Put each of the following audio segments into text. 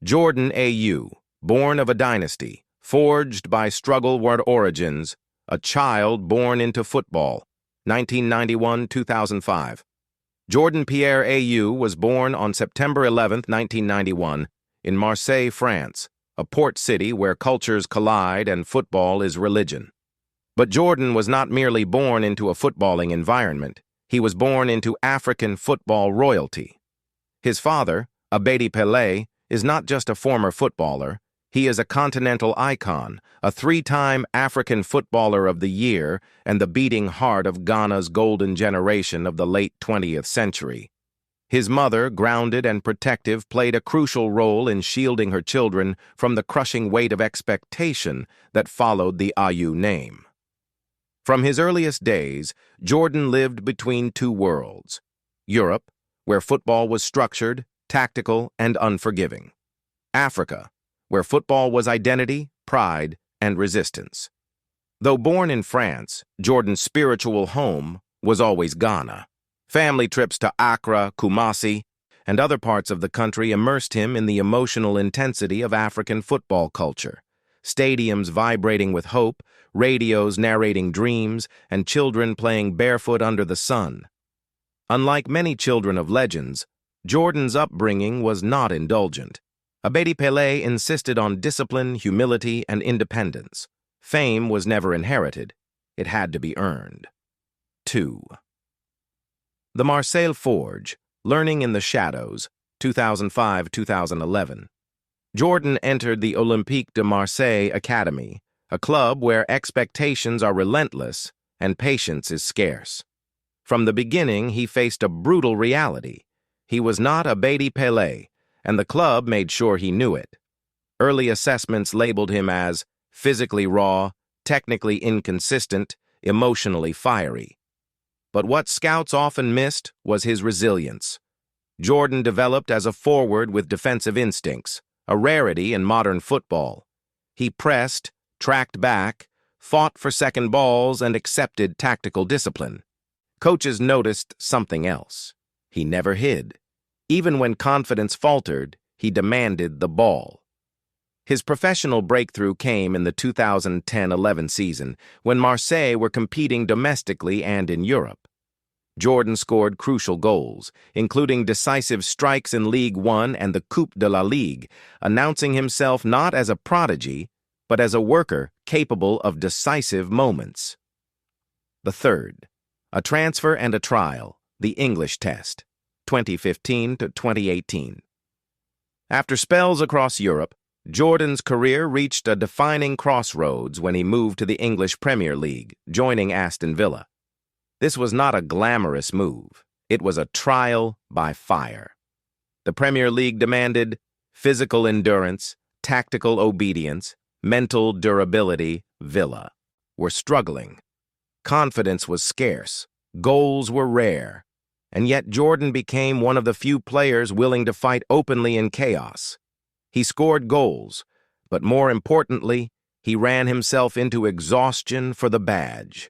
Jordan Ayew, born of a dynasty, forged by struggle-ward origins, a child born into football, 1991-2005. Jordan Pierre Ayew was born on September 11, 1991, in Marseille, France, a port city where cultures collide and football is religion. But Jordan was not merely born into a footballing environment. He was born into African football royalty. His father, Ayew Pelé, is not just a former footballer. He is a continental icon, a three-time African Footballer of the Year, and the beating heart of Ghana's golden generation of the late 20th century. His mother, grounded and protective, played a crucial role in shielding her children from the crushing weight of expectation that followed the Ayew name. From his earliest days, Jordan lived between two worlds: Europe, where football was structured, tactical, and unforgiving; Africa, where football was identity, pride, and resistance. Though born in France, Jordan's spiritual home was always Ghana. Family trips to Accra, Kumasi, and other parts of the country immersed him in the emotional intensity of African football culture. Stadiums vibrating with hope, radios narrating dreams, and children playing barefoot under the sun. Unlike many children of legends, Jordan's upbringing was not indulgent. Ayew Pelé insisted on discipline, humility, and independence. Fame was never inherited. It had to be earned. 2. The Marseille Forge, Learning in the Shadows, 2005-2011. Jordan entered the Olympique de Marseille Academy, a club where expectations are relentless and patience is scarce. From the beginning, he faced a brutal reality. He was not Ayew Pelé, and the club made sure he knew it. Early assessments labeled him as physically raw, technically inconsistent, emotionally fiery. But what scouts often missed was his resilience. Jordan developed as a forward with defensive instincts, a rarity in modern football. He pressed, tracked back, fought for second balls, and accepted tactical discipline. Coaches noticed something else. He never hid. Even when confidence faltered, he demanded the ball. His professional breakthrough came in the 2010-11 season, when Marseille were competing domestically and in Europe. Jordan scored crucial goals, including decisive strikes in Ligue 1 and the Coupe de la Ligue, announcing himself not as a prodigy, but as a worker capable of decisive moments. The third, a transfer and a trial, the English test, 2015-2018. After spells across Europe, Jordan's career reached a defining crossroads when he moved to the English Premier League, joining Aston Villa. This was not a glamorous move. It was a trial by fire. The Premier League demanded physical endurance, tactical obedience, mental durability. Villa were struggling. Confidence was scarce. Goals were rare. And yet Jordan became one of the few players willing to fight openly in chaos. He scored goals, but more importantly, he ran himself into exhaustion for the badge.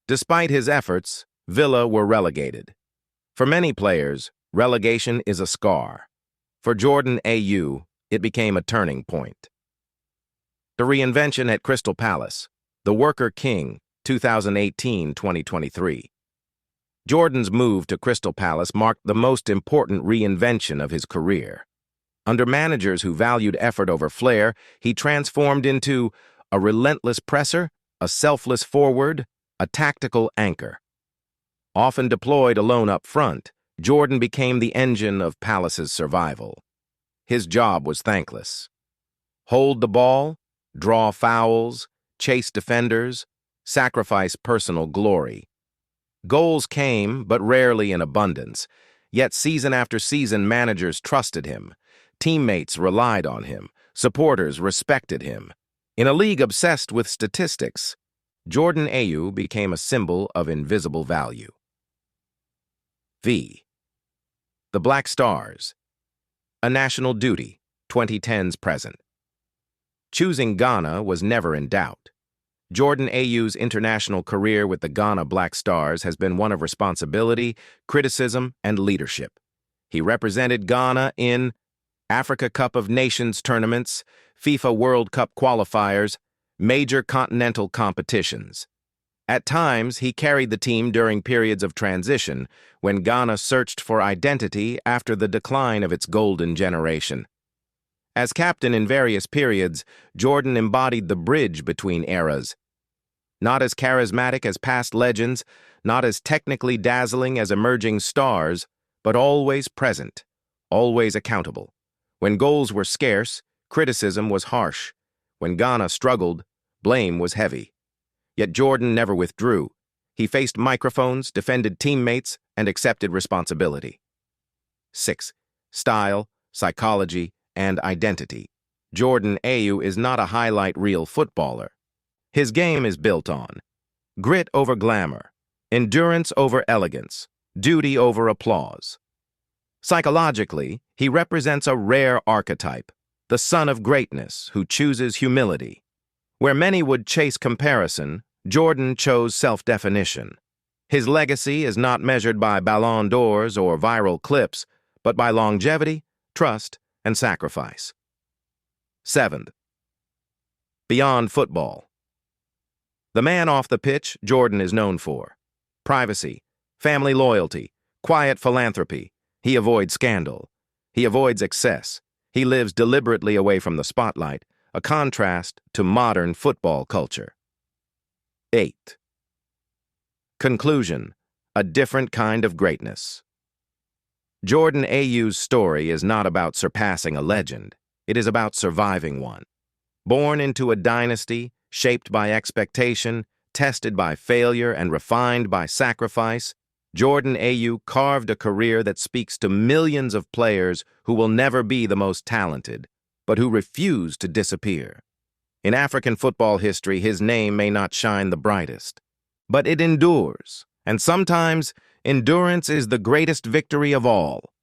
Despite his efforts, Villa were relegated. For many players, relegation is a scar. For Jordan Ayew, it became a turning point. The reinvention at Crystal Palace, the Worker King, 2018-2023. Jordan's move to Crystal Palace marked the most important reinvention of his career. Under managers who valued effort over flair, he transformed into a relentless presser, a selfless forward, a tactical anchor. Often deployed alone up front, Jordan became the engine of Palace's survival. His job was thankless. Hold the ball, draw fouls, chase defenders, sacrifice personal glory. Goals came, but rarely in abundance, yet season after season managers trusted him. Teammates relied on him. Supporters respected him. In a league obsessed with statistics, Jordan Ayew became a symbol of invisible value. V. The Black Stars. A National Duty, 2010s present. Choosing Ghana was never in doubt. Jordan Ayew's international career with the Ghana Black Stars has been one of responsibility, criticism, and leadership. He represented Ghana in Africa Cup of Nations tournaments, FIFA World Cup qualifiers, major continental competitions. At times, he carried the team during periods of transition when Ghana searched for identity after the decline of its golden generation. As captain in various periods, Jordan embodied the bridge between eras. Not as charismatic as past legends, not as technically dazzling as emerging stars, but always present, always accountable. When goals were scarce, criticism was harsh. When Ghana struggled, blame was heavy. Yet Jordan never withdrew. He faced microphones, defended teammates, and accepted responsibility. 6. Style, psychology, and identity. Jordan Ayew is not a highlight reel footballer. His game is built on grit over glamour, endurance over elegance, duty over applause. Psychologically, he represents a rare archetype, the son of greatness who chooses humility. Where many would chase comparison, Jordan chose self-definition. His legacy is not measured by Ballon d'Ors or viral clips, but by longevity, trust, and sacrifice. 7. Beyond football. The man off the pitch Jordan is known for. Privacy, family loyalty, quiet philanthropy. He avoids scandal. He avoids excess. He lives deliberately away from the spotlight, a contrast to modern football culture. 8. Conclusion, a different kind of greatness. Jordan Ayew's story is not about surpassing a legend. It is about surviving one. Born into a dynasty, shaped by expectation, tested by failure, and refined by sacrifice, Jordan Ayew carved a career that speaks to millions of players who will never be the most talented, but who refuse to disappear. In African football history, his name may not shine the brightest, but it endures, and sometimes endurance is the greatest victory of all.